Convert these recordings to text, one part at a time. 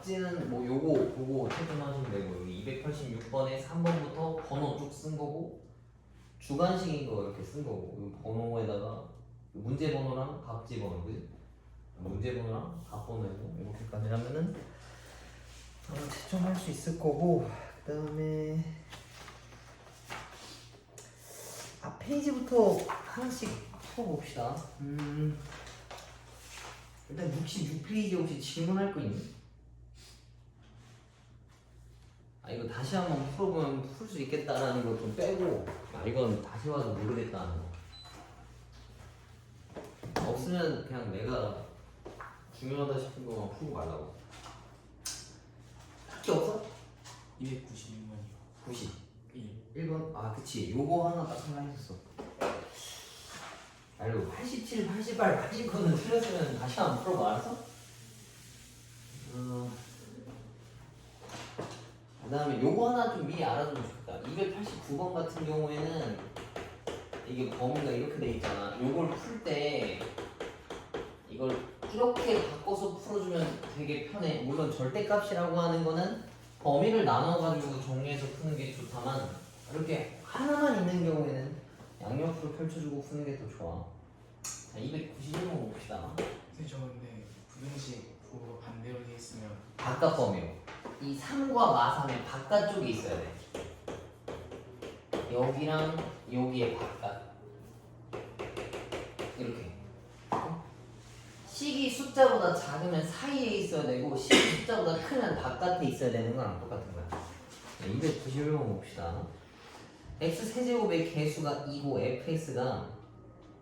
답지는 뭐 요거 보고 체크하시면 되고 여기 286번에 3번부터 번호 쭉 쓴 거고 주관식인 거 이렇게 쓴 거고 이 번호에다가 문제 번호랑 답지 번호 그지? 문제 번호랑 답 번호고 이렇게까지 하면은 채점할 수 있을 거고 그 다음에 페이지부터 하나씩 풀어봅시다. 일단 66페이지 혹시 질문할 거 있니? 이거 다시 한번 풀어보면 풀 수 있겠다라는 거 좀 빼고 이건 다시 와서 모르겠다는 거 없으면 그냥 내가 중요하다 싶은 거만 풀고 말라고. 딱히 없어? 296번이요. 90 1. 1번? 그치 요거 하나 딱 생각했었어. 알고 87, 88, 89는 틀렸으면 다시 한번 풀어봐 알았어? 그 다음에 요거 하나 좀 미리 알아두면 좋겠다. 289번 같은 경우에는 이게 범위가 이렇게 돼 있잖아. 요걸 풀 때 이걸 이렇게 바꿔서 풀어주면 되게 편해. 물론 절대값이라고 하는 거는 범위를 나눠가지고 정리해서 푸는 게 좋다만 이렇게 하나만 있는 경우에는 양옆으로 펼쳐주고 푸는 게 더 좋아. 자, 291번 봅시다. 근데 저 근데 부등식 그거 반대로 돼 있으면 바깥 범위로 이 3과 마3의 바깥쪽에 있어야 돼. 여기랑 여기의 바깥 이렇게 식이 숫자보다 작으면 사이에 있어야 되고 식이 숫자보다 크면 바깥에 있어야 되는 거랑 똑같은 거야. 291번 봅시다. x 세제곱의 개수가 2고 fx가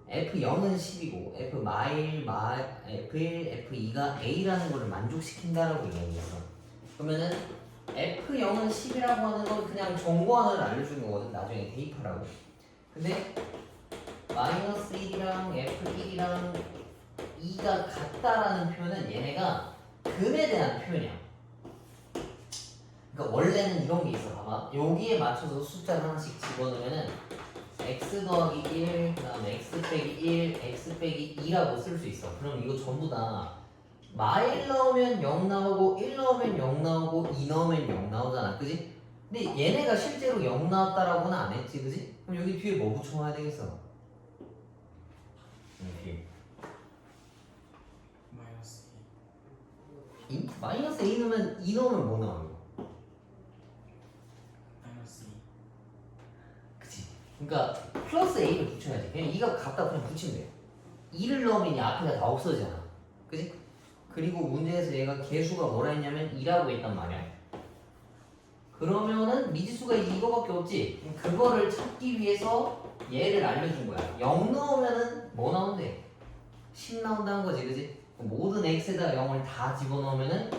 f0은 10이고 f-1, f1, f2가 a라는 거를 만족시킨다라고 이야기했어. 그러면은 f0은 10이라고 하는 건 그냥 정보하나를 알려주는 거거든. 나중에 대입하라고. 근데 마이너스 1이랑 f1이랑 2가 같다라는 표현은 얘네가 근에 대한 표현이야. 그러니까 원래는 이런 게 있어. 봐봐. 여기에 맞춰서 숫자를 하나씩 집어넣으면은 x 더하기 1, 그 다음에 x 빼기 1, x 빼기 2라고 쓸 수 있어. 그럼 이거 전부 다 마1 넣으면 0 나오고 1 넣으면 0 나오고 2 넣으면 0 나오잖아. 그지? 근데 얘네가 실제로 0 나왔다라고는 안 했지. 그지? 그럼 여기 뒤에 뭐 붙여놔야 되겠어? 뒤에 마이너스 2? 마이너스 A 넣으면 2 넣으면 뭐 나와요? 마이너스 2. 그치? 그러니까 플러스 A를 붙여야지. 그냥 2가 같다 그냥 붙이면 돼. 2를 넣으면 이 앞에가 다 없어지잖아. 그치? 그리고 문제에서 얘가 개수가 뭐라 했냐면 2라고 했단 말이야. 그러면은 미지수가 이거밖에 없지. 그거를 찾기 위해서 얘를 알려준 거야. 0 넣으면은 뭐 나온대? 10 나온다는 거지. 그치? 모든 x에다 0을 다 집어넣으면은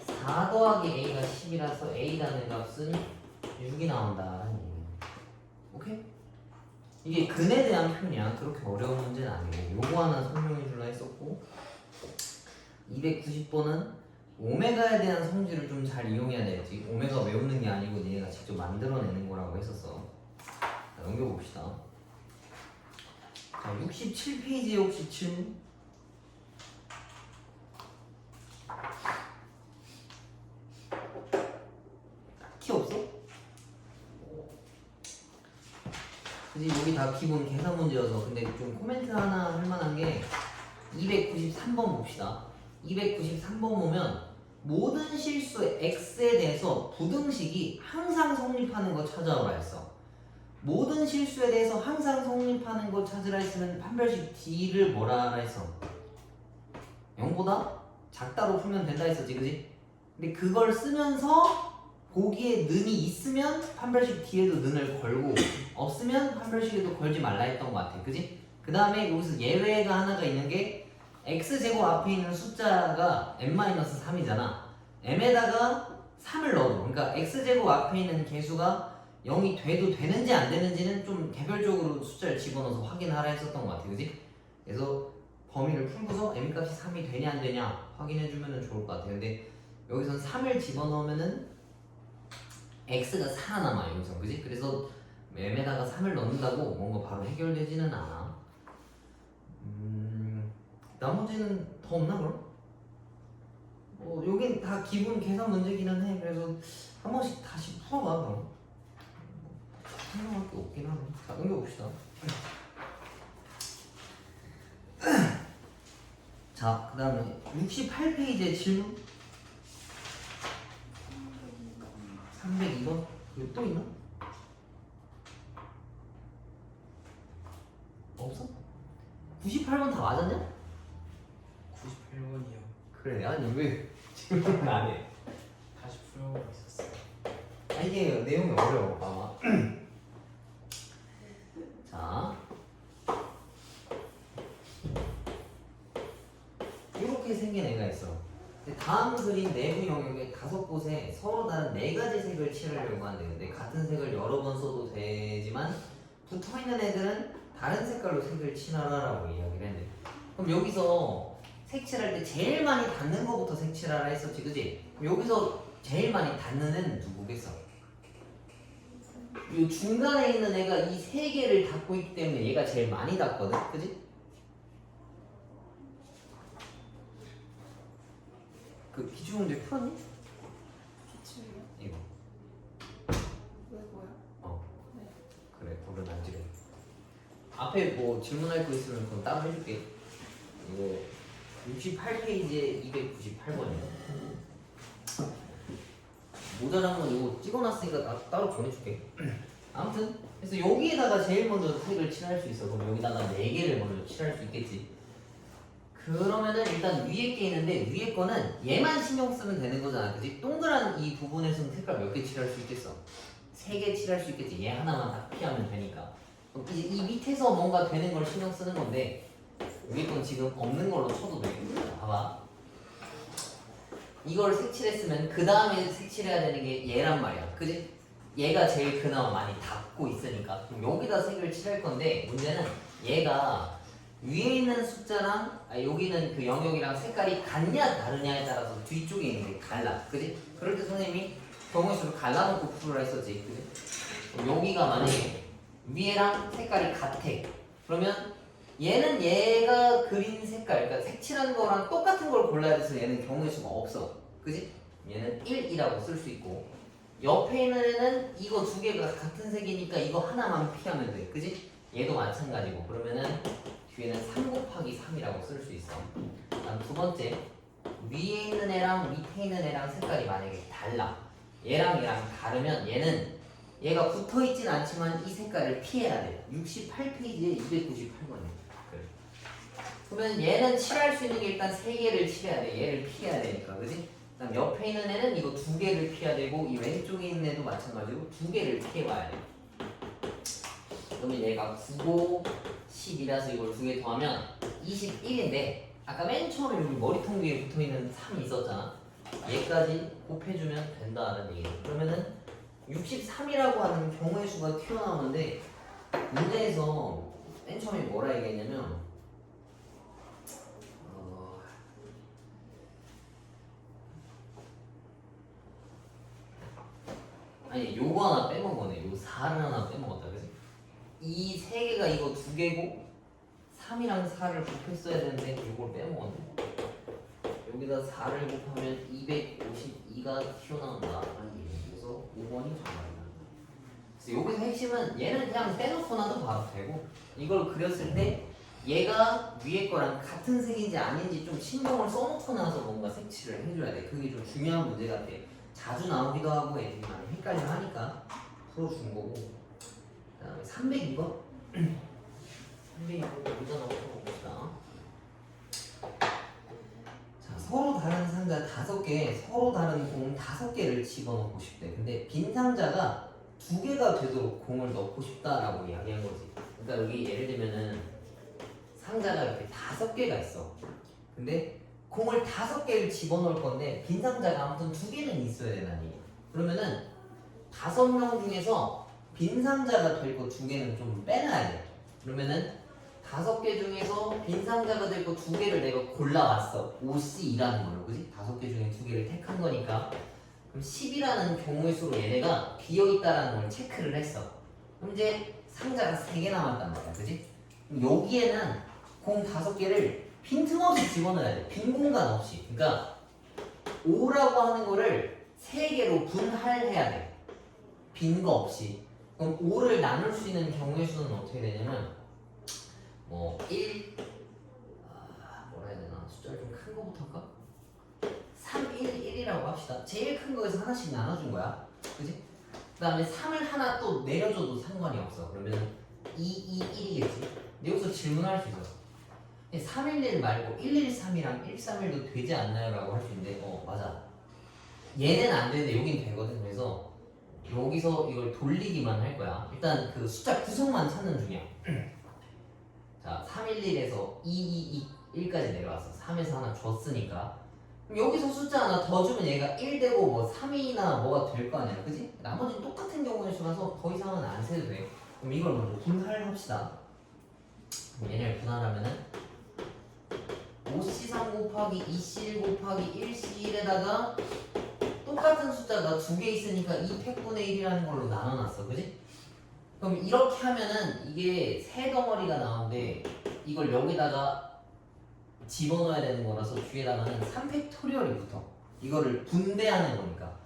4 더하기 a가 10이라서 a라는 값은 6이 나온다라는 얘기야. 오케이? 이게 근에 대한 표현이야. 그렇게 어려운 문제는 아니고 요거 하나 설명해 줄라 했었고 290번은 오메가에 대한 성질을 좀 잘 이용해야 되겠지. 오메가 외우는 게 아니고 얘가 직접 만들어내는 거라고 했었어. 자, 넘겨봅시다. 자, 67페이지에 혹시 질문? 키 없어? 그지? 여기 다 기본 계산 문제여서. 근데 좀 코멘트 하나 할 만한 게 293번 봅시다. 293번 보면 모든 실수의 x에 대해서 부등식이 항상 성립하는 거 찾아오라 했어. 모든 실수에 대해서 항상 성립하는 거 찾으라 했으면 판별식 d를 뭐라 했어? 0보다 작다로 풀면 된다 했었지, 그지? 근데 그걸 쓰면서 거기에 는이 있으면 판별식 d에도 는을 걸고 없으면 판별식에도 걸지 말라 했던 것 같아, 그지? 그 다음에 여기서 예외가 하나가 있는 게 x제곱 앞에 있는 숫자가 n-3이잖아. m에다가 3을 넣어도, 그러니까 x제곱 앞에 있는 개수가 0이 돼도 되는지 안 되는지는 좀 개별적으로 숫자를 집어넣어서 확인하라 했었던 것 같아, 그지? 그래서 범위를 풀고서 m값이 3이 되냐 안 되냐 확인해주면 좋을 것 같아. 근데 여기선 3을 집어넣으면은 x가 살아남아 여기서, 그지? 그래서 m에다가 3을 넣는다고 뭔가 바로 해결되지는 않아. 나머지는 더 없나 그럼? 여긴 다 기본 계산 문제기는 해. 그래서 한 번씩 다시 풀어봐 그럼. 설명할 게 없긴 하네. 자, 넘겨봅시다. 자, 그 다음에 68페이지의 질문 302번. 이거 또 있나? 없어? 98번 다 맞았냐? 98번이요. 그래. 아니 왜 질문을 안 해? 다시 풀어보고 있었어요. 아, 이게 내용이 어려워 아마. 자, 이렇게 생긴 애가 있어. 근데 다음 그림 내부 영역의 5곳에 서로 다른 4가지 색을 칠하려고 하는데, 근데 같은 색을 여러 번 써도 되지만 붙어있는 애들은 다른 색깔로 색을 칠하라라고 이야기를 했네. 그럼 여기서 색칠할 때 제일 많이 닿는 거부터 색칠하라 했었지, 그지? 그럼 여기서 제일 많이 닿는 애는 누구겠어? 이 중간에 있는 애가 이 3개를 닿고 있기 때문에 얘가 제일 많이 닿거든, 그지? 그 기출문제 풀었니? 기출이요? 이거. 왜 뭐야? 네. 그래, 볼은 안 지르. 앞에 뭐 질문할 거 있으면 그럼 따로 해줄게. 이거 68페이지에 298번이야. 모자란 건 이거 찍어놨으니까 나 따로 보내줄게. 아무튼 그래서 여기에다가 제일 먼저 색을 칠할 수 있어. 그럼 여기다가 4개를 먼저 칠할 수 있겠지. 그러면은 일단 위에 게 있는데 위에 거는 얘만 신경 쓰면 되는 거잖아, 그지? 동그란 이 부분에서는 색깔 몇 개 칠할 수 있겠어? 3개 칠할 수 있겠지. 얘 하나만 딱 피하면 되니까. 그럼 이제 이 밑에서 뭔가 되는 걸 신경 쓰는 건데 위에 건 지금 없는 걸로 쳐도 돼. 자, 봐봐. 이걸 색칠했으면 그 다음에 색칠해야 되는 게 얘란 말이야, 그지? 얘가 제일 그나마 많이 닿고 있으니까. 그럼 여기다 색을 칠할 건데 문제는 얘가 위에 있는 숫자랑 여기는 그 영역이랑 색깔이 같냐 다르냐에 따라서 뒤쪽에 있는 게 달라, 그지? 그럴 때 선생님이 경우의 수를 갈라놓고 풀으라 했었지, 그지? 그럼 여기가 만약에 위에랑 색깔이 같아. 그러면 얘는 얘가 그린 색깔, 그러니까 색칠한 거랑 똑같은 걸 골라야 돼서 얘는 경우의 수가 없어, 그지? 얘는 1이라고 쓸 수 있고 옆에 있는 애는 이거 2개가 같은 색이니까 이거 하나만 피하면 돼, 그지? 얘도 마찬가지고. 그러면은 뒤에는 3 곱하기 3이라고 쓸 수 있어. 다음 2번째, 위에 있는 애랑 밑에 있는 애랑 색깔이 만약에 달라. 얘랑 다르면 얘가 붙어있진 않지만 이 색깔을 피해야 돼. 68페이지에 298번이야. 그래. 그러면 얘는 칠할 수 있는 게 일단 3개를 칠해야 돼. 얘를 피해야 되니까, 그지? 그다음 옆에 있는 애는 이거 2개를 피해야 되고 이 왼쪽에 있는 애도 마찬가지로 2개를 피해봐야 돼. 그러면 얘가 9고 10이라서 이걸 2개 더하면 21인데 아까 맨 처음에 여기 머리통 위에 붙어있는 3이 있었잖아. 얘까지 곱해주면 된다는 얘기예요. 그러면은 63이라고 하는 경우의 수가 튀어나오는데 문제에서 맨 처음에 뭐라 얘기했냐면 아니 요거 하나 빼먹었네. 요 4를 하나 빼먹었다, 그치? 이 3개가 이거 2개고 3이랑 4를 곱했어야 되는데 요걸 빼먹었네. 여기다 4를 곱하면 252가 튀어나온다. 그래서 5번이 정답이다. 그래서 여기서 핵심은 얘는 그냥 빼놓고 나도 봐도 되고 이걸 그렸을 때 얘가 위에 거랑 같은 색인지 아닌지 좀 신경을 써놓고 나서 뭔가 색칠을 해줘야 돼. 그게 좀 중요한 문제 같아. 자주 나오기도 하고 애들이 많이 헷갈려 하니까 풀어준 거고. 그 다음에 302번 302번 여기다 넣어서 봅시다. 자, 서로 다른 상자 5개, 서로 다른 공 5개를 집어넣고 싶대. 근데 빈 상자가 2개가 되도록 공을 넣고 싶다라고 이야기한 거지. 그러니까 여기 예를 들면은 상자가 이렇게 5개가 있어. 근데 공을 5개를 집어넣을 건데 빈 상자가 아무튼 2개는 있어야 되는 얘기야. 그러면은 5명 중에서 빈 상자가 될 거 2개는 좀 빼놔야 돼. 그러면은 5개 중에서 빈 상자가 될 거 2개를 내가 골라왔어. OC라는 걸로, 그지? 5개 중에 2개를 택한 거니까. 그럼 10이라는 경우의 수로 얘네가 비어있다라는 걸 체크를 했어. 그럼 이제 상자가 3개 남았단 말이야, 그지? 그럼 여기에는 공 5개를 빈틈없이 집어넣어야 돼. 빈 공간 없이. 그러니까 5라고 하는 거를 3개로 분할해야 돼. 빈 거 없이. 그럼 5를 나눌 수 있는 경우의 수는 어떻게 되냐면 뭐 1, 뭐라 해야 되나? 숫자를 좀 큰 거부터 할까? 3, 1, 1이라고 합시다. 제일 큰 거에서 하나씩 나눠준 거야. 그지? 그 다음에 3을 하나 또 내려줘도 상관이 없어. 그러면 2, 2, 1이겠지? 근데 여기서 질문할 수 있어. 311 말고 113이랑 131도 되지 않나요? 라고 할 수 있는데 맞아. 얘는 안 되는데 여긴 되거든. 그래서 여기서 이걸 돌리기만 할 거야. 일단 그 숫자 구성만 찾는 중이야. 자, 311에서 222, 1까지 내려왔어. 3에서 하나 줬으니까. 그럼 여기서 숫자 하나 더 주면 얘가 1 되고 뭐 3이나 뭐가 될 거 아니야. 그지? 나머지는 똑같은 경우의 수라서 더 이상은 안 세도 돼. 그럼 이걸 먼저 분할합시다. 그럼 얘네를 분할하면은 5C3 곱하기 2C1 곱하기 1C1에다가 똑같은 숫자가 2개 있으니까 2팩분의 1이라는 걸로 나눠놨어. 그지? 그럼 이렇게 하면은 이게 세 덩어리가 나오는데 이걸 여기다가 집어넣어야 되는 거라서 뒤에다가는 3팩토리얼이 붙어. 이거를 분배하는 거니까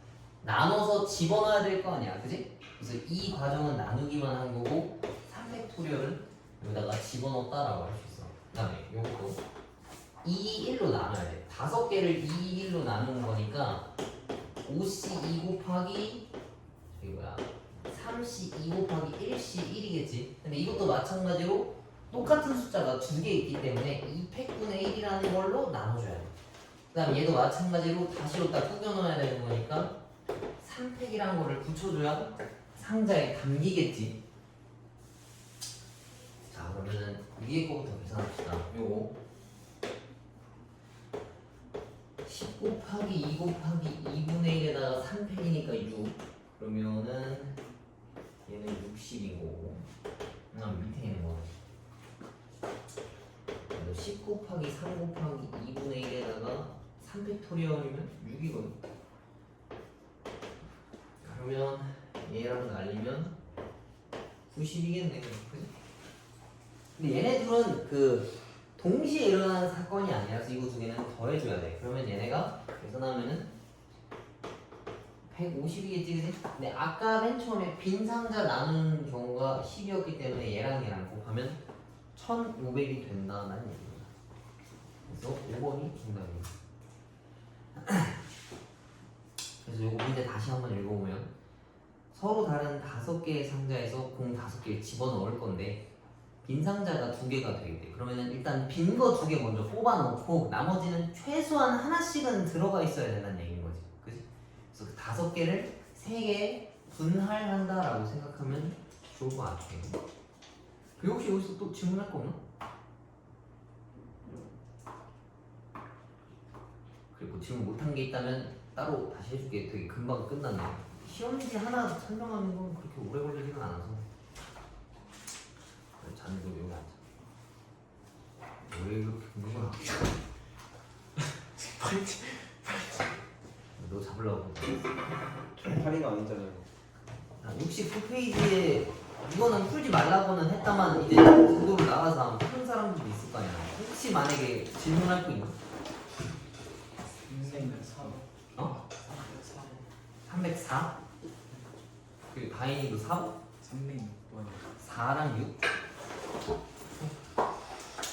나눠서 집어넣어야 될 거 아니야. 그지? 그래서 이 과정은 나누기만 한 거고 3팩토리얼은 여기다가 집어넣었다라고 할 수 있어. 그 다음에 요것도 2, 1로 나눠야 돼. 5개를 2, 1로 나누는 거니까 5C 2 곱하기 저기 뭐야 3C 2 곱하기 1C 1이겠지. 근데 이것도 마찬가지로 똑같은 숫자가 2개 있기 때문에 2팩분의 1이라는 걸로 나눠줘야 돼. 그 다음 얘도 마찬가지로 다시 여기다 꾸겨 넣어야 되는 거니까 3팩이라는 거를 붙여줘야 상자에 담기겠지. 자, 그러면은 위에 거부터 계산합시다. 요거 10 곱하기 2 곱하기 2분의 1에다가 3팩이니까 6. 그러면은 얘는 60이고 밑에 있는 거 10 곱하기 3 곱하기 2분의 1에다가 3팩토리얼이면 6이거든. 그러면 얘랑 날리면 90이겠네. 그지? 근데 얘네들은 그 동시에 일어나는 사건이 아니라서 이거 두 개는 더해줘야 돼. 그러면 얘네가 계산하면은 150이겠지, 그지? 근데 아까 맨 처음에 빈 상자 나눈 경우가 10이었기 때문에 얘랑 곱하면 1500이 된다는 얘기입니다. 그래서 5번이 정답입니다. 그래서 이거 문제 다시 한번 읽어보면 서로 다른 5개의 상자에서 공 5개를 집어넣을 건데 빈 상자가 2개가 되겠대. 그러면은 일단 빈 거 2개 먼저 뽑아놓고 나머지는 최소한 하나씩은 들어가 있어야 된다는 얘기인 거지. 그치? 그래서 그 5개를 3개에 분할한다라고 생각하면 좋을 것 같아요. 그리고 혹시 여기서 또 질문할 거 없나? 그리고 질문 못한 게 있다면 따로 다시 해줄게. 되게 금방 끝났네. 시험지 하나 설명하는 건 그렇게 오래 걸리지는 않아서. 잔도 여기 앉아. 왜 그렇게 굽는 거야? 너 잡으려고. 파리가 아니잖아요. 69페이지에 이거는 풀지 말라고는 했다만 이제 구도로 나가서 푸는 사람들도 있을 거 아니야. 혹시 만약에 질문할 거 있나? 304. 어? 304. 304? 그 다인이도 4? 306번. 4랑 6?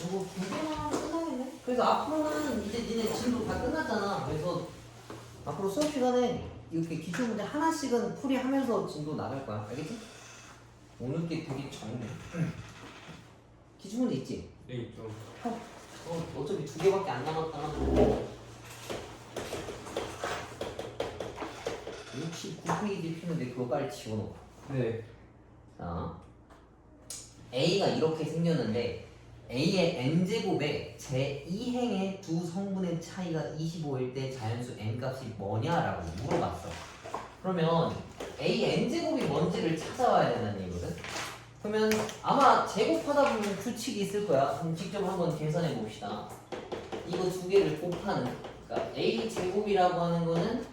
이거 2개만 끝나겠네? 그래서 앞으로는 이제 니네 진도 다 끝났잖아. 그래서 앞으로 수업 시간에 이렇게 기출문제 하나씩은 풀이하면서 진도 나갈 거야. 알겠지? 오늘 게 되게 적네. 기출문제 있지? 네, 있죠. 어차피 2개밖에 안 남았다. 69페이지 피는데 그거 빨리 집어넣어. 네. 자, A가 이렇게 생겼는데 A의 n제곱에 제2행의 두 성분의 차이가 25일 때 자연수 n값이 뭐냐라고 물어봤어. 그러면 A n제곱이 뭔지를 찾아와야 된다는 얘기거든. 그러면 아마 제곱하다 보면 규칙이 있을 거야. 그럼 직접 한번 계산해 봅시다. 이거 2개를 곱하는, 그러니까 A 제곱이라고 하는 거는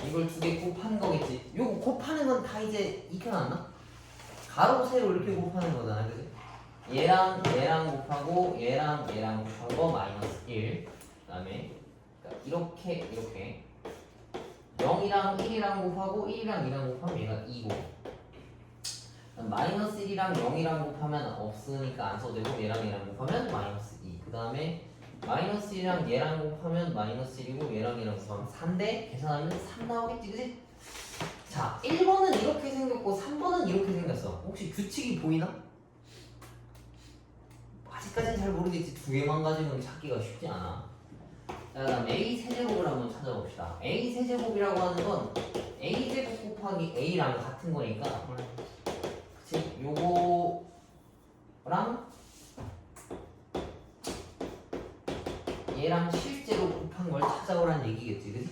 이걸 2개 곱하는 거겠지. 요거 곱하는 건 다 이제 익혀놨나? 가로 세로 이렇게 곱하는 거잖아, 그지? 얘랑 곱하고 얘랑 곱한 거 마이너스 1. 그 다음에 이렇게 0이랑 1이랑 곱하고 1이랑 2랑 곱하면 얘가 2고 마이너스 1이랑 0이랑 곱하면 없으니까 안 써도 되고 얘랑 곱하면 마이너스 2. 그 다음에 마이너스 1이랑 얘랑 곱하면 마이너스 1이고 얘랑 곱하면 4인데 계산하면 3 나오겠지 그지? 자 1번은 이렇게 생겼고 3번은 이렇게 생겼어. 혹시 규칙이 보이나? 아직까지는 잘 모르겠지. 두 개만 가지고는 찾기가 쉽지 않아. 자 그다음 a 세제곱을 한번 찾아봅시다. a 세제곱이라고 하는 건 a 제곱 곱하기 a랑 같은 거니까 그치? 요거랑 얘랑 실제로 곱한 걸 찾아오라는 얘기겠지 그치?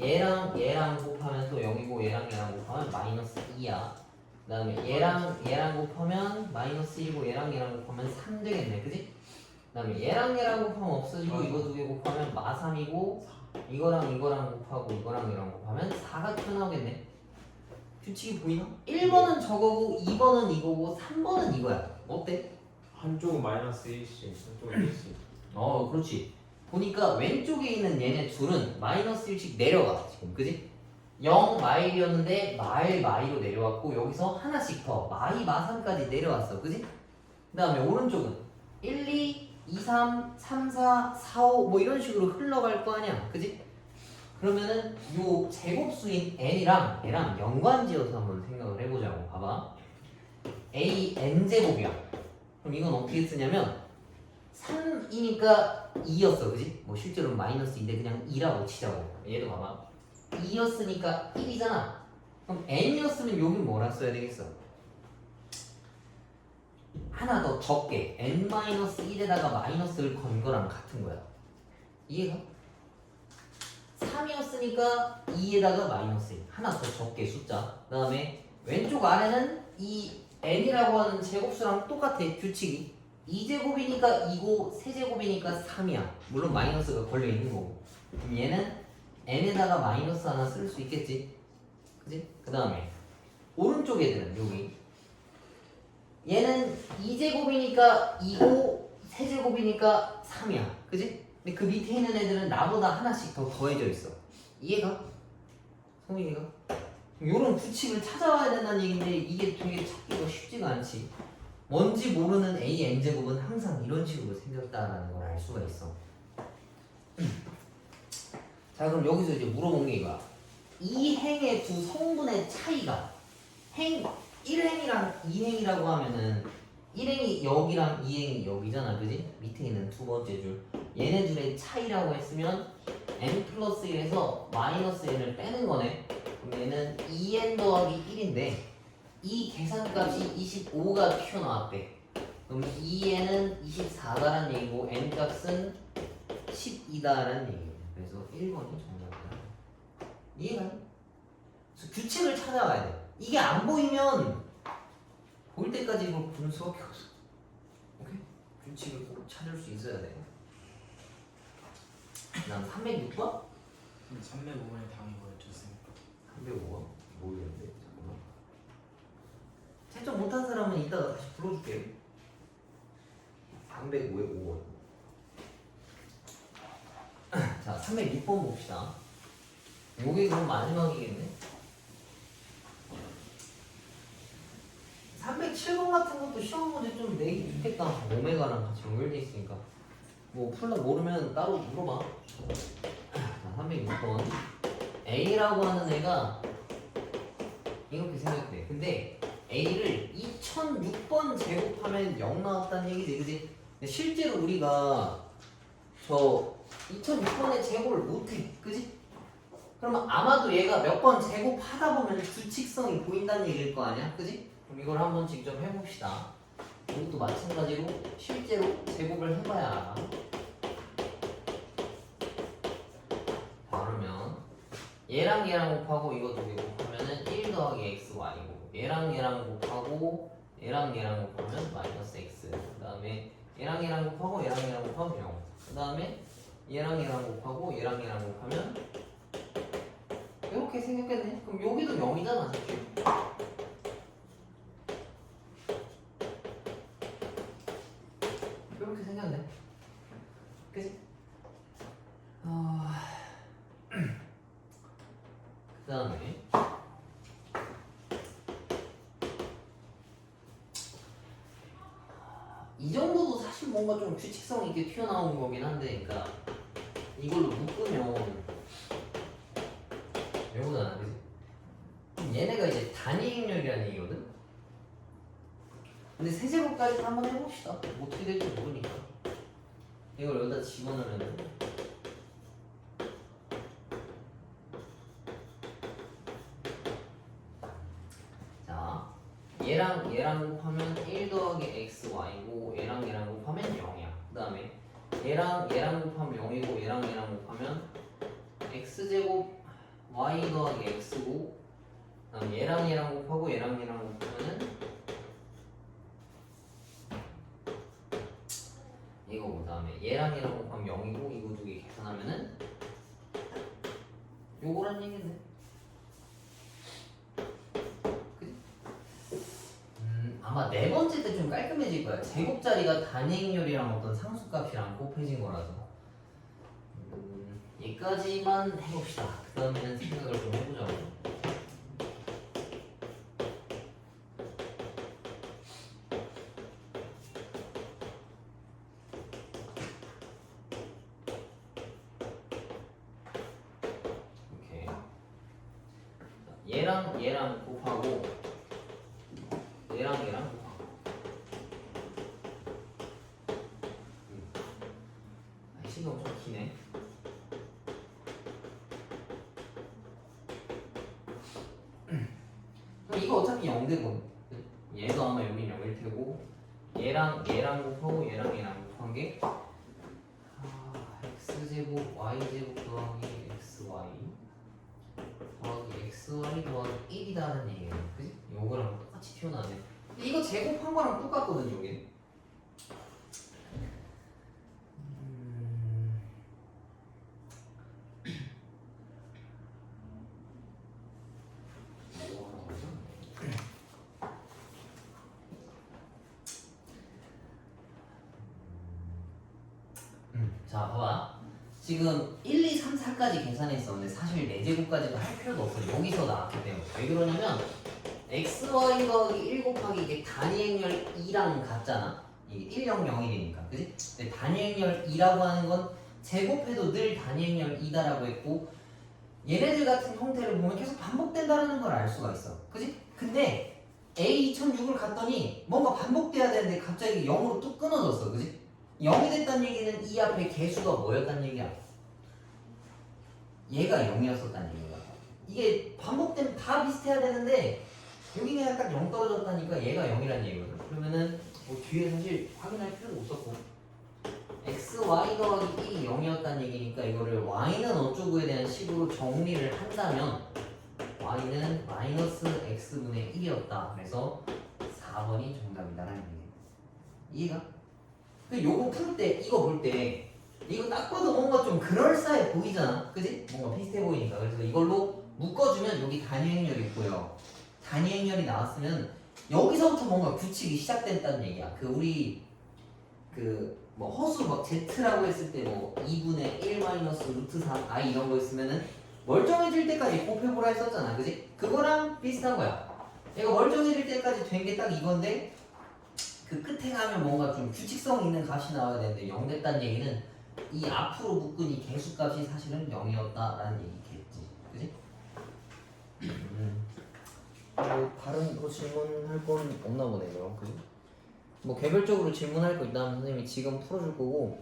얘랑 곱하면 또 0이고 얘랑 곱하면 마이너스 2야. 그 다음에 얘랑 곱하면 마이너스 1이고 얘랑 곱하면 3 되겠네 그치? 그 다음에 얘랑 곱하면 없어지고 이거 두 개 곱하면 마3이고 이거랑 곱하고 이거랑 곱하면 4가 튀어나오겠네. 규칙이 보이나? 1번은 저거고 2번은 이거고 3번은 이거야. 어때? 한쪽은 마이너스 1씩, 한쪽은 1씩. 그렇지. 보니까 왼쪽에 있는 얘네 둘은 마이너스 1씩 내려가 지금 그지? 0 마일이었는데 마이로 내려왔고 여기서 하나씩 더 마3까지 내려왔어 그지? 그 다음에 오른쪽은 1, 2, 2, 3, 3, 4, 4, 5 뭐 이런 식으로 흘러갈 거 아니야 그지? 그러면은 요 제곱수인 n이랑 얘랑 연관지어서 한번 생각을 해보자고. 봐봐. a n제곱이야. 그럼 이건 어떻게 쓰냐면 3이니까 2였어 그지? 뭐 실제로는 마이너스 2인데 그냥 2라고 치자고. 얘도 봐봐 2였으니까 1이잖아. 그럼 n이었으면 여기 뭐라 써야 되겠어? 하나 더 적게 n-1에다가 마이너스를 건 거랑 같은 거야. 이해가? 3이었으니까 2에다가 마이너스 1 하나 더 적게 숫자. 그 다음에 왼쪽 아래는 이 n이라고 하는 제곱수랑 똑같아 규칙이. 2제곱이니까 2고 세제곱이니까 3이야. 물론 마이너스가 걸려있는 거고. 그럼 얘는 n에다가 마이너스 하나 쓸 수 있겠지 그지? 그 다음에 오른쪽 애들은 여기 얘는 2제곱이니까 2고 세제곱이니까 3이야 그지? 근데 그 밑에 있는 애들은 나보다 하나씩 더 더해져 있어. 이해가? 성민이가? 요런 규칙을 찾아와야 된다는 얘기인데 이게 되게 찾기가 쉽지가 않지. 뭔지 모르는 a n제곱은 항상 이런 식으로 생겼다라는 걸 알 수가 있어. 자 그럼 여기서 이제 물어본 게 이거야. 이 행의 두 성분의 차이가 1행이랑 2행이라고 하면은 1행이 여기랑 2행이 여기잖아 그지? 밑에 있는 두 번째 줄 얘네 둘의 차이라고 했으면 n 플러스 1에서 마이너스 n을 빼는 거네. 그럼 얘는 2n 더하기 1인데 이 계산값이 25가 튀어나왔대. 그럼 2n은 24다라는 얘기고 n 값은 12다라는 얘기예요. 그래서 1번이 정답이다. 이해가? 그래서 규칙을 찾아가야 돼. 이게 안 보이면 보일 때까지 이걸 보는 수밖에 없어. 오케이? 규칙을 꼭 찾을 수 있어야 돼. 그다음 306번? 305번에 당이 뭐였죠? 305번? 모르겠는데 잠깐만. 채점 못한 사람은 이따가 다시 불러줄게. 305에 5번. 자 306번 봅시다. 요게 그럼 마지막이겠네. 307번 같은 것도 시험 문제 좀 내기 좋겠다. 오메가랑 같이 연결돼 있으니까. 뭐 풀라 모르면 따로 물어봐. 자, 306번. A라고 하는 애가 이렇게 생각돼. 근데 A를 2006번 제곱하면 0 나왔다는 얘기지, 그지? 근데 실제로 우리가 저 2006번의 제곱을 못해, 그지? 그러면 아마도 얘가 몇 번 제곱하다 보면 규칙성이 보인다는 얘기일 거 아니야, 그지? 그럼 이걸 한번 직접 해봅시다. 이것도 마찬가지로 실제로 제곱을 해봐야 알아. 자, 그러면 얘랑 곱하고 이거 두 개 곱하면은 1 더하기 xy고 얘랑 곱하고 얘랑 곱하면 마이너스 x. 그 다음에 얘랑 곱하고 얘랑 곱하면 0. 그 다음에 얘랑 곱하고 얘랑 곱하면 이렇게 생겼겠네. 그럼 여기도 0이잖아, 사실. 이렇게 생겼네. 그치? 뭔가 좀 규칙성 있게 튀어나온 거긴 한데, 그러니까 이걸로 묶으면 이거잖아, 그지? 그럼 얘네가 이제 단위행렬이라는 얘기거든. 근데 세제곱까지 한번 해봅시다. 뭐 어떻게 될지 모르니까. 이걸 여기다 집어넣으면 자, 얘랑 곱하면 1 더하기 xy고 얘랑 곱하면 0이야. 그 다음에 얘랑 곱하면 0이고 얘랑 곱하면 x제곱 y 더하기 x고, 그 다음에 얘랑 곱하고 얘랑 곱하면은 이거고, 그 다음에 얘랑 곱하면 0이고 이거 두 개 계산하면은 요거란 얘기네. 그치? 아마 네 번째 때 좀 깔끔해질 거야. 제곱자리가 단위행렬이랑 어떤 상수값이랑 곱해진 거라서. 여기까지만 해봅시다. 그 다음에는 생각을 좀 해보자고. 얘랑 곱하고 얘랑 곱하고 신경 좀 기네. 그럼 이거 어차피 0되거든. 얘도 아마 여긴 0일 테고 얘랑 곱하고 얘랑 곱한 게 x제곱 y제곱 더하기 xy 더하기 xy 더하기 1이다는 얘기예요. 그지? 요거랑 똑같이 튀어나왔네. 근데 이거 제곱한 거랑 똑같거든, 요게. 자, 봐봐. 지금 1, 2, 3, 4까지 계산했었는데 사실 4제곱까지도 할 필요도 없어. 여기서 나왔기 때문에. 왜 그러냐면 xy 더하기 1 곱하기 이게 단위행렬 2랑 같잖아. 이게 1, 0, 0이니까. 그지? 근데 단위행렬 2라고 하는 건 제곱해도 늘 단위행렬 2다라고 했고, 얘네들 같은 형태를 보면 계속 반복된다는 걸 알 수가 있어. 그지? 근데 A 2006을 갔더니 뭔가 반복돼야 되는데 갑자기 0으로 뚝 끊어졌어. 그지? 0이 됐다는 얘기는 이 앞에 개수가 뭐였다는 얘기야? 얘가 0이었었다는 얘기야. 이게 반복되면 다 비슷해야 되는데 여기는 약간 0 떨어졌다니까 얘가 0이라는 얘기거든. 그러면은 뭐 뒤에 사실 확인할 필요도 없었고 x, y 더하기 1이 0이었다는 얘기니까 이거를 y는 어쩌고에 대한 식으로 정리를 한다면 y는 마이너스 x분의 1이었다. 그래서 4번이 정답이다라는 얘기예요. 이해가? 요거 풀 때, 이거 볼 때, 이거 딱 봐도 뭔가 좀 그럴싸해 보이잖아. 그지? 뭔가 비슷해 보이니까. 그래서 이걸로 묶어주면 여기 단위행렬이 있고요. 단위행렬이 나왔으면 여기서부터 뭔가 규칙이 시작됐다는 얘기야. 우리 뭐 허수 막 z라고 했을 때 뭐 2분의 1 마이너스 루트 3 i 이런 거 있으면은 멀쩡해질 때까지 곱해보라 했었잖아. 그지? 그거랑 비슷한 거야. 얘가 멀쩡해질 때까지 된 게 딱 이건데 그 끝에 가면 뭔가 좀 규칙성 있는 값이 나와야 되는데 0 됐다는 얘기는 이 앞으로 묶은 이 개수값이 사실은 0이었다라는 얘기겠지. 그지? 뭐 다른 거 질문할 건 없나 보네요. 그지? 뭐 개별적으로 질문할 거 있다면 선생님이 지금 풀어줄 거고,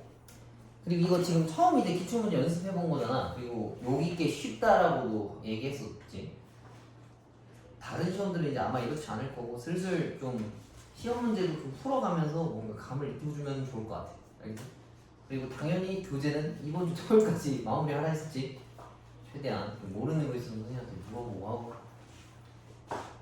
그리고 이거 지금 처음 이제 기출문제 연습해 본 거잖아. 그리고 여기 게 쉽다라고도 얘기했었지. 다른 시험들은 이제 아마 이렇지 않을 거고 슬슬 좀 시험 문제도 좀 풀어가면서 뭔가 감을 익혀주면 좋을 것 같아. 알겠지? 그리고 당연히 교재는 이번 주 토요일까지 마무리하라 했었지. 최대한 모르는 거 있으면 선생님한테 물어보고 하고.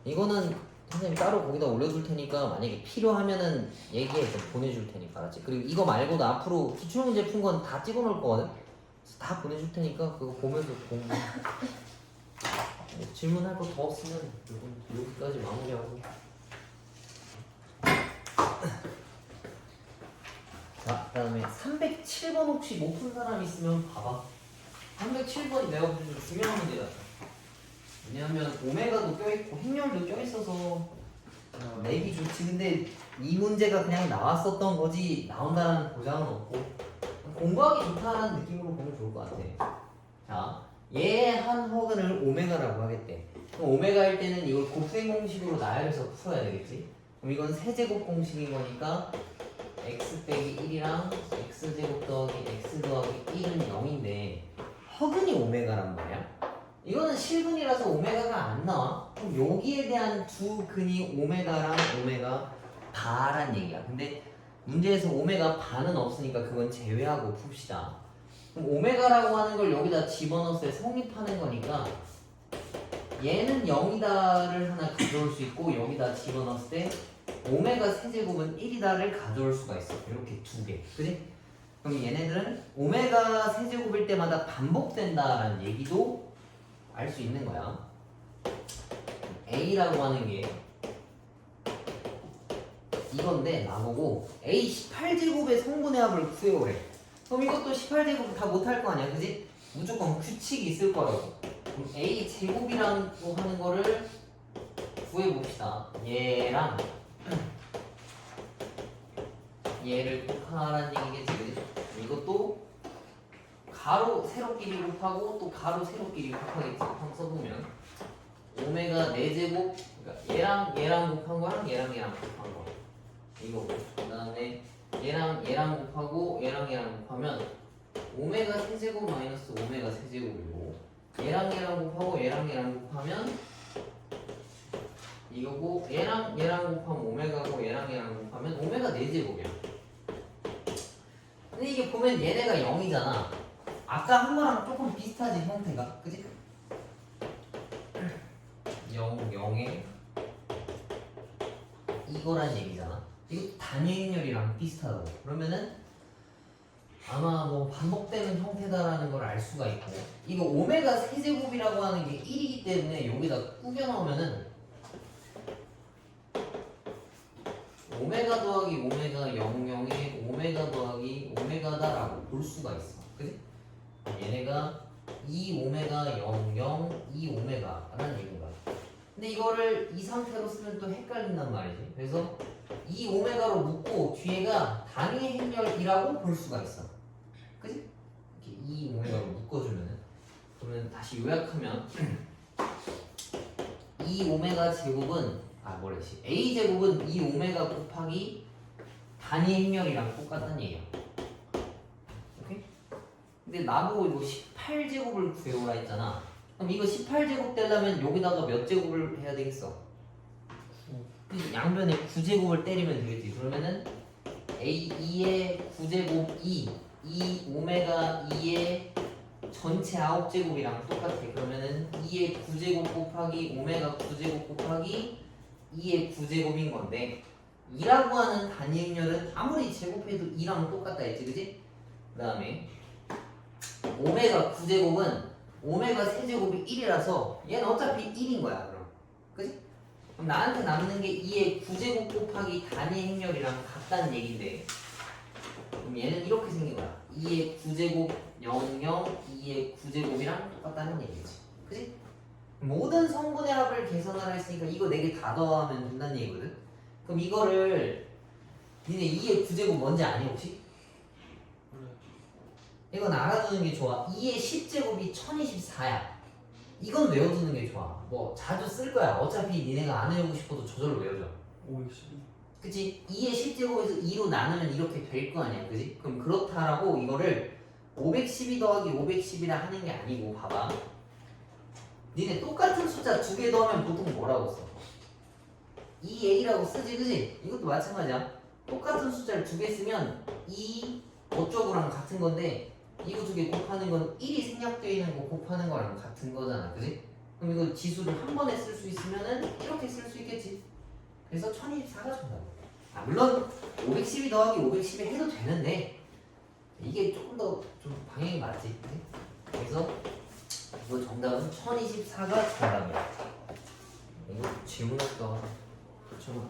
이거는 선생님 따로 거기다 올려줄 테니까 만약에 필요하면은 얘기해서 보내줄 테니까, 알았지? 그리고 이거 말고도 앞으로 기출문제 푼 건 다 찍어놓을 거거든? 그래서 다 보내줄 테니까 그거 보면서 공부. 질문할 거 더 없으면 여기까지 마무리하고. 자, 그 다음에 307번 혹시 못 푼 사람 있으면 봐봐. 307번이 내가 보기엔 좀 중요한 문제다. 왜냐하면 오메가도 껴있고 행렬도 껴있어서 내기 좋지. 근데 이 문제가 그냥 나왔었던 거지 나온다는 보장은 없고 공부하기 좋다는 느낌으로 보면 좋을 것 같아. 자, 얘 한 허근을 오메가라고 하겠대. 그럼 오메가일 때는 이걸 곱셈 공식으로 나열해서 풀어야 되겠지. 그럼 이건 세제곱 공식인 거니까 x 빼기 1이랑 x제곱 더하기 x 더하기 1은 0인데 허근이 오메가란 말이야. 이거는 실근이라서 오메가가 안 나와. 그럼 여기에 대한 두 근이 오메가랑 오메가 바란 얘기야. 근데 문제에서 오메가 반은 없으니까 그건 제외하고 풉시다. 그럼 오메가라고 하는 걸 여기다 집어넣었을 때 성립하는 거니까 얘는 0이다를 하나 가져올 수 있고 여기다 집어넣었을 때 오메가 세제곱은 1이다를 가져올 수가 있어. 이렇게 두 개. 그지? 그럼 얘네들은 오메가 세제곱일 때마다 반복된다라는 얘기도 알 수 있는 거야. A라고 하는 게 이건데 나보고 A 18제곱의 성분의 합을 구해오래. 그럼 이것도 18제곱 다 못할 거 아니야, 그지? 무조건 규칙이 있을 거라고. 그럼 A 제곱이라고 하는 거를 구해봅시다. 얘랑 얘를 곱하라는 얘기겠지, 그지? 이것도 가로 세로끼리 곱하고 또 가로 세로끼리 곱하겠지. 한번 써보면 오메가 4제곱, 그러니까 얘랑 곱한 거랑 얘랑 곱한 거 이거고, 그 다음에 얘랑 곱하고 얘랑 곱하면 오메가 세제곱 마이너스 오메가 세제곱이고, 얘랑 곱하고 얘랑 곱하면 이거고, 얘랑 곱하면 오메가고 얘랑 곱하면 오메가 4제곱이야. 근데 이게 보면 얘네가 0이잖아. 아까 한 거랑 조금 비슷하지, 형태가. 그지? 0, 0에 이거란 얘기잖아. 이거 단위행렬이랑 비슷하다고. 그러면은 아마 뭐 반복되는 형태다라는 걸 알 수가 있고, 이거 오메가 세제곱이라고 하는 게 1이기 때문에 여기다 꾸겨 넣으면은 오메가 더하기 오메가 00에 오메가 더하기 오메가다라고 볼 수가 있어. 그지? 얘네가 2오메가 00, 2오메가라는 얘기인 거야. 근데 이거를 이 상태로 쓰면 또 헷갈린단 말이지. 그래서 2오메가로 묶고 뒤에가 단위 행렬이라고 볼 수가 있어. 그지? 이렇게 2오메가로 묶어주면은, 그러면 다시 요약하면 2오메가 제곱은 A 제곱은 2오메가 곱하기 단위 행렬이랑 똑같다는 얘기야. 오케이? 근데 나보고 이거 18제곱을 구해오라 했잖아. 그럼 이거 18제곱 되려면 여기다가 몇 제곱을 해야 되겠어? 양변에 9제곱을 때리면 되겠지. 그러면은 A2의 9제곱 2 오메가 2의 전체 9제곱이랑 똑같아. 그러면은 2의 9제곱 곱하기 오메가 9제곱 곱하기 2의 9제곱인 건데, 2라고 하는 단위 행렬은 아무리 제곱해도 2랑 똑같다 했지, 그지? 그 다음에 오메가 9제곱은 오메가 세제곱이 1이라서 얘는 어차피 1인 거야. 그럼 그지? 그럼 나한테 남는 게 2의 9제곱 곱하기 단위 행렬이랑 같다는 얘긴데, 그럼 얘는 이렇게 생긴 거야. 2의 9제곱 00, 2의 9제곱이랑 똑같다는 얘기지. 그지? 모든 성분의 합을 계산하라 했으니까 이거 4개 다 더하면 된다는 얘기거든? 그럼 이거를 니네 2의 9제곱 뭔지 아니 혹시? 이건 알아두는 게 좋아. 2의 10제곱이 1024야. 이건 외워두는 게 좋아. 뭐 자주 쓸 거야. 어차피 니네가 안 외우고 싶어도 저절로 외워져. 512. 그치? 2의 10제곱에서 2로 나누면 이렇게 될 거 아니야. 그치? 그럼 그렇다라고 이거를 512 더하기 510이라 하는 게 아니고, 봐봐. 니네 똑같은 숫자 2개 더하면 보통 뭐라고 써? 2a라고 쓰지, 그치? 이것도 마찬가지야. 똑같은 숫자를 2개 쓰면 2 어쩌고랑 같은 건데, 이거 2개 곱하는 건 1이 생략되어 있는 거 곱하는 거랑 같은 거잖아, 그치? 그럼 이거 지수를 한 번에 쓸 수 있으면은 이렇게 쓸 수 있겠지. 그래서 1024가 정답이야. 물론 512 더하기 510이 해도 되는데 이게 조금 더 좀 방향이 맞지, 그치? 그래서 이거 정답은 1024가 정답이야. 이거 질문할까? 그렇죠.